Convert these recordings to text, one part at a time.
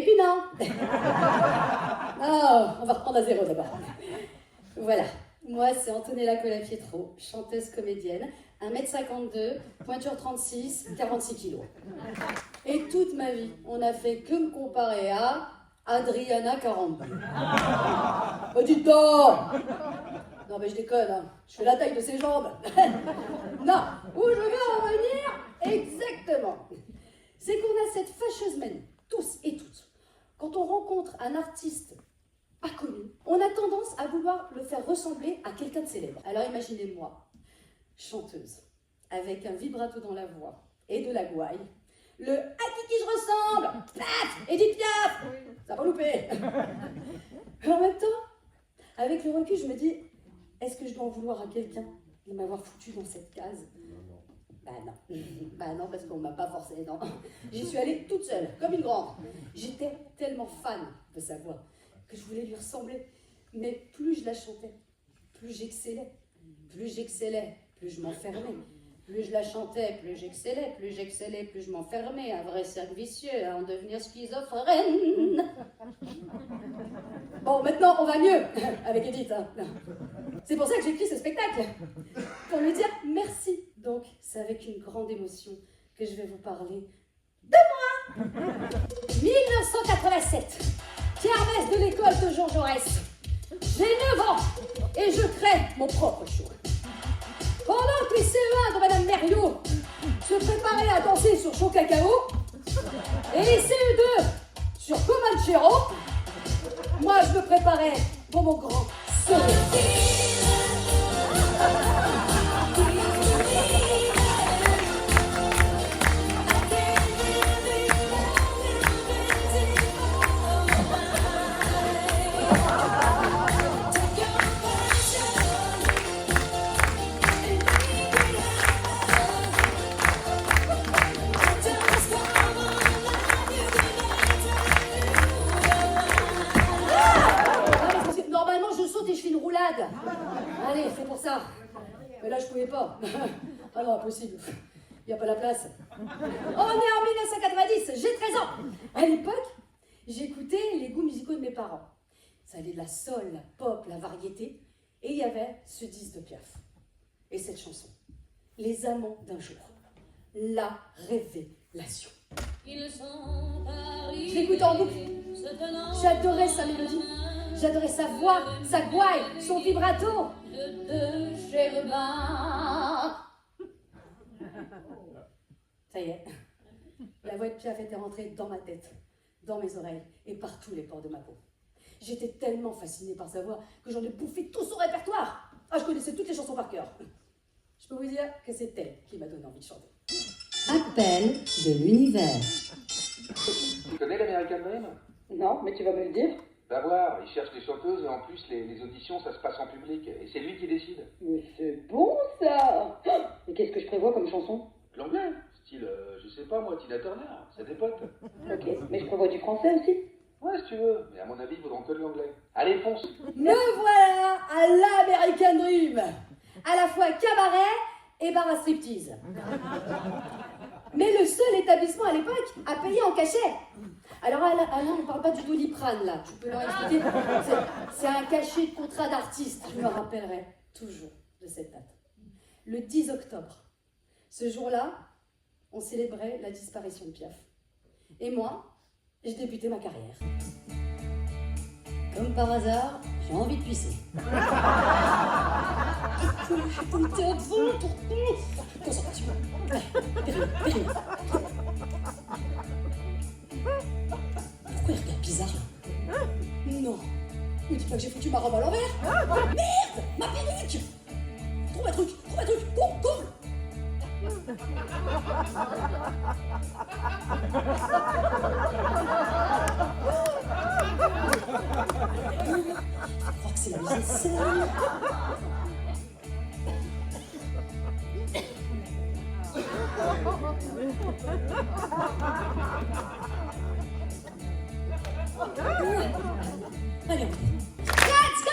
Et puis non. Oh, on va reprendre à zéro d'abord. Voilà, moi c'est Antonella Colapietro, chanteuse comédienne, 1m52, pointure 36, 46 kilos. Et toute ma vie, on n'a fait que me comparer à Adriana 42. Oh, dites donc! Non mais je déconne, hein. Je fais la taille de ses jambes. Non, où je veux en venir exactement, c'est qu'on a cette fâcheuse manie, tous et toutes, quand on rencontre un artiste pas connu, on a tendance à vouloir le faire ressembler à quelqu'un de célèbre. Alors imaginez-moi, chanteuse, avec un vibrato dans la voix et de la gouaille, le « à qui je ressemble ?» Paf, Edith Piaf. Ça va louper. En même temps, avec le recul, je me dis, est-ce que je dois en vouloir à quelqu'un de m'avoir foutu dans cette case? Bah non. Bah non, parce qu'on m'a pas forcé, non. J'y suis allée toute seule, comme une grande. J'étais tellement fan de sa voix que je voulais lui ressembler. Mais plus je la chantais, plus j'excellais. Plus j'excellais, plus je m'enfermais. Plus je la chantais, plus j'excellais. Plus j'excellais, plus je m'enfermais. Un vrai cercle vicieux à en devenir schizophrène. Bon, maintenant, on va mieux avec Edith. Hein. C'est pour ça que j'ai écrit ce spectacle. Pour lui dire merci. Donc, c'est avec une grande émotion que je vais vous parler de moi. 1987. Kermesse de l'école de Jean Jaurès. J'ai 9 ans et je crée mon propre show. Pendant que les CE1 de Madame Merriot se préparaient à danser sur Chaud Cacao et les CE2 sur Comanchero, moi je me préparais pour mon grand soleil. Allez, c'est pour ça. Mais là, je pouvais pas. Ah non, impossible. Il n'y a pas la place. On est en 1990, j'ai 13 ans. À l'époque, j'écoutais les goûts musicaux de mes parents. Ça allait de la soul, la pop, la variété. Et il y avait ce disque de Piaf. Et cette chanson. Les amants d'un jour. La révélation. Je l'écoutais en boucle. J'adorais sa mélodie. J'adorais sa voix, sa gouaille, son vibrato de Chérubin. Ça y est, la voix de Piaf était rentrée dans ma tête, dans mes oreilles et par tous les pores de ma peau. J'étais tellement fascinée par sa voix que j'en ai bouffé tout son répertoire. Ah, je connaissais toutes les chansons par cœur. Je peux vous dire que c'est elle qui m'a donné envie de chanter. Appel de l'univers. Tu connais l'American Dream? Non, mais tu vas me le dire. Va voir, il cherche des chanteuses et en plus les auditions ça se passe en public et c'est lui qui décide. Mais c'est bon ça. Et qu'est-ce que je prévois comme chanson? L'anglais, style, je sais pas moi, Tina Turner, c'est des potes. Ok, mais je prévois du français aussi. Ouais si tu veux, mais à mon avis ils voudront que de l'anglais. Allez fonce. Me voilà à l'American Dream. À la fois cabaret et bar à striptease. Mais le seul établissement à l'époque à payer en cachet. Alors Alain ne parle pas du Doliprane là, tu peux leur expliquer. C'est un cachet de contrat d'artiste. Je me rappellerai toujours de cette date. Le 10 octobre. Ce jour-là, on célébrait la disparition de Piaf. Et moi, je débutais ma carrière. Comme par hasard, j'ai envie de pisser. Concentration. Pourquoi il regarde bizarre là? Non. Ne dis pas que j'ai foutu ma robe à l'envers. Merde, ma perruque. Trouve un truc, cours. Je crois que c'est la mise en scène. Allez, let's go!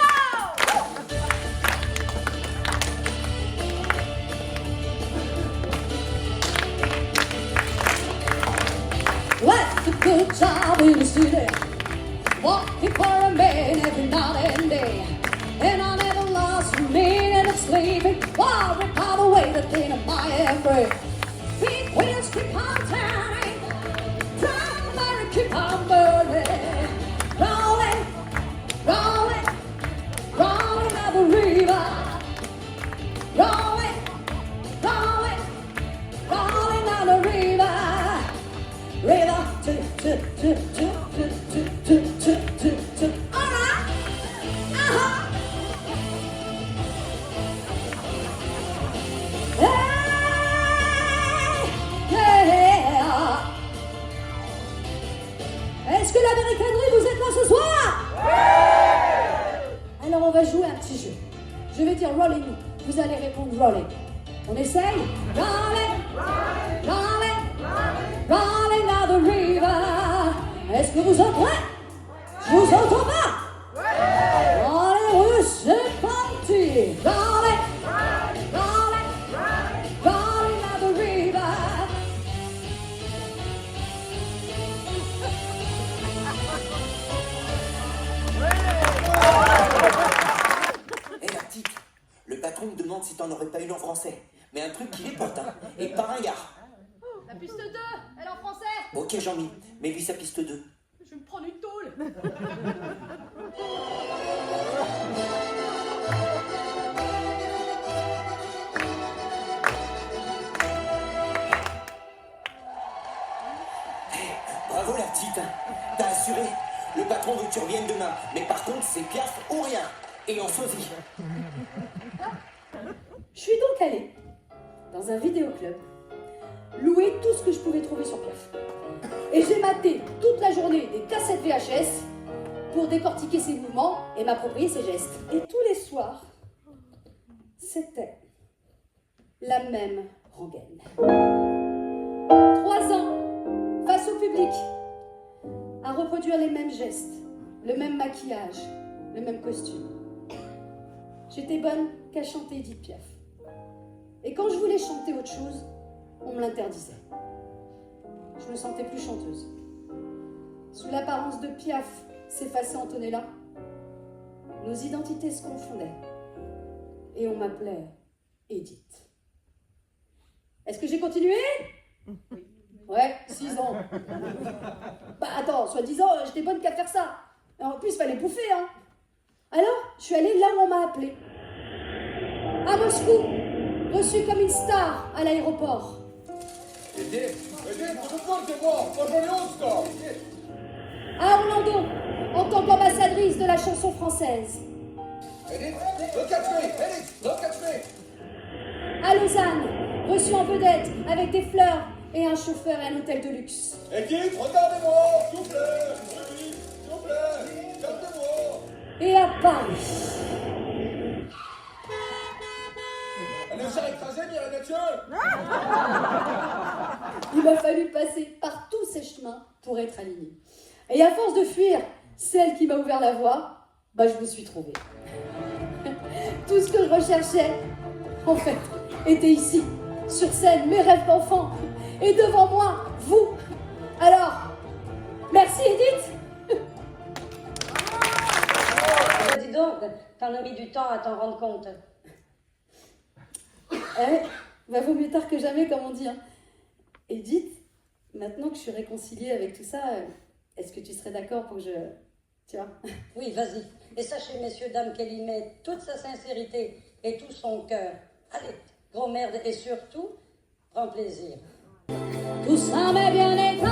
What? a good job in the city, walking for a man every night and day. And I never lost a minute of sleeping, worried by the way that thing of my every. Big wheels keep on turning, primary keep on burning, rolling, rolling, rolling down the river, rolling, rolling, rolling down the river, river, all right, Est-ce que l'américanerie, vous êtes là ce soir? Oui. Alors on va jouer un petit jeu. Je vais dire rolling, vous allez répondre rolling. On essaye? Rolling, rolling, rolling down the river. Est-ce que vous êtes prêts? Je vous entends pas? Allez, c'est parti. Rolling, rolling, rolling down the river. Hé la petite, le patron me demande si t'en aurais pas une en français. Mais un truc qui les porte, hein, et pas un gars. La piste 2, elle est en français. Ok Jean-Mi, mais lui sa piste 2. Je vais me prendre une tôle. Bravo la petite, hein. T'as assuré. Le patron veut que tu reviennes demain. Mais par contre, c'est Piaf ou rien. Et en sosie. Je suis donc allée dans un vidéoclub, louer tout ce que je pouvais trouver sur Piaf. Et j'ai maté toute la journée des cassettes VHS pour décortiquer ses mouvements et m'approprier ses gestes. Et tous les soirs, c'était la même rengaine. 3 ans, face au public, à reproduire les mêmes gestes, le même maquillage, le même costume. J'étais bonne qu'à chanter Edith Piaf. Et quand je voulais chanter autre chose, on me l'interdisait. Je me sentais plus chanteuse. Sous l'apparence de Piaf s'effaçait Antonella, nos identités se confondaient. Et on m'appelait Edith. Est-ce que j'ai continué? Ouais, 6 ans. Bah attends, soi-disant, j'étais bonne qu'à faire ça. Et en plus, il fallait bouffer, hein. Alors, je suis allée là où on m'a appelée. À Moscou, reçue comme une star à l'aéroport. À Orlando, en tant qu'ambassadrice de la chanson française. À Lausanne, reçue en vedette avec des fleurs et un chauffeur et un hôtel de luxe. Équipe, regardez-moi, s'il vous plaît. Oui, s'il vous plaît, regardez-moi. Et à Paris. Elle nous a écrasé, Mireille Mathieu. Il m'a fallu passer par tous ces chemins pour être alignée. Et à force de fuir celle qui m'a ouvert la voie, bah je me suis trouvée. Tout ce que je recherchais, en fait, était ici, sur scène, mes rêves d'enfant. Et devant moi, vous. Alors, merci Edith. Dis donc, t'en as mis du temps à t'en rendre compte. Bah vaut mieux tard que jamais, comme on dit. Hein. Edith, maintenant que je suis réconciliée avec tout ça, est-ce que tu serais d'accord pour que je... Tu vois? Oui, vas-y. Et sachez, messieurs, dames, qu'elle y met toute sa sincérité et tout son cœur. Allez, gros merde, et surtout, prends plaisir. Tout ça m'est bien égal.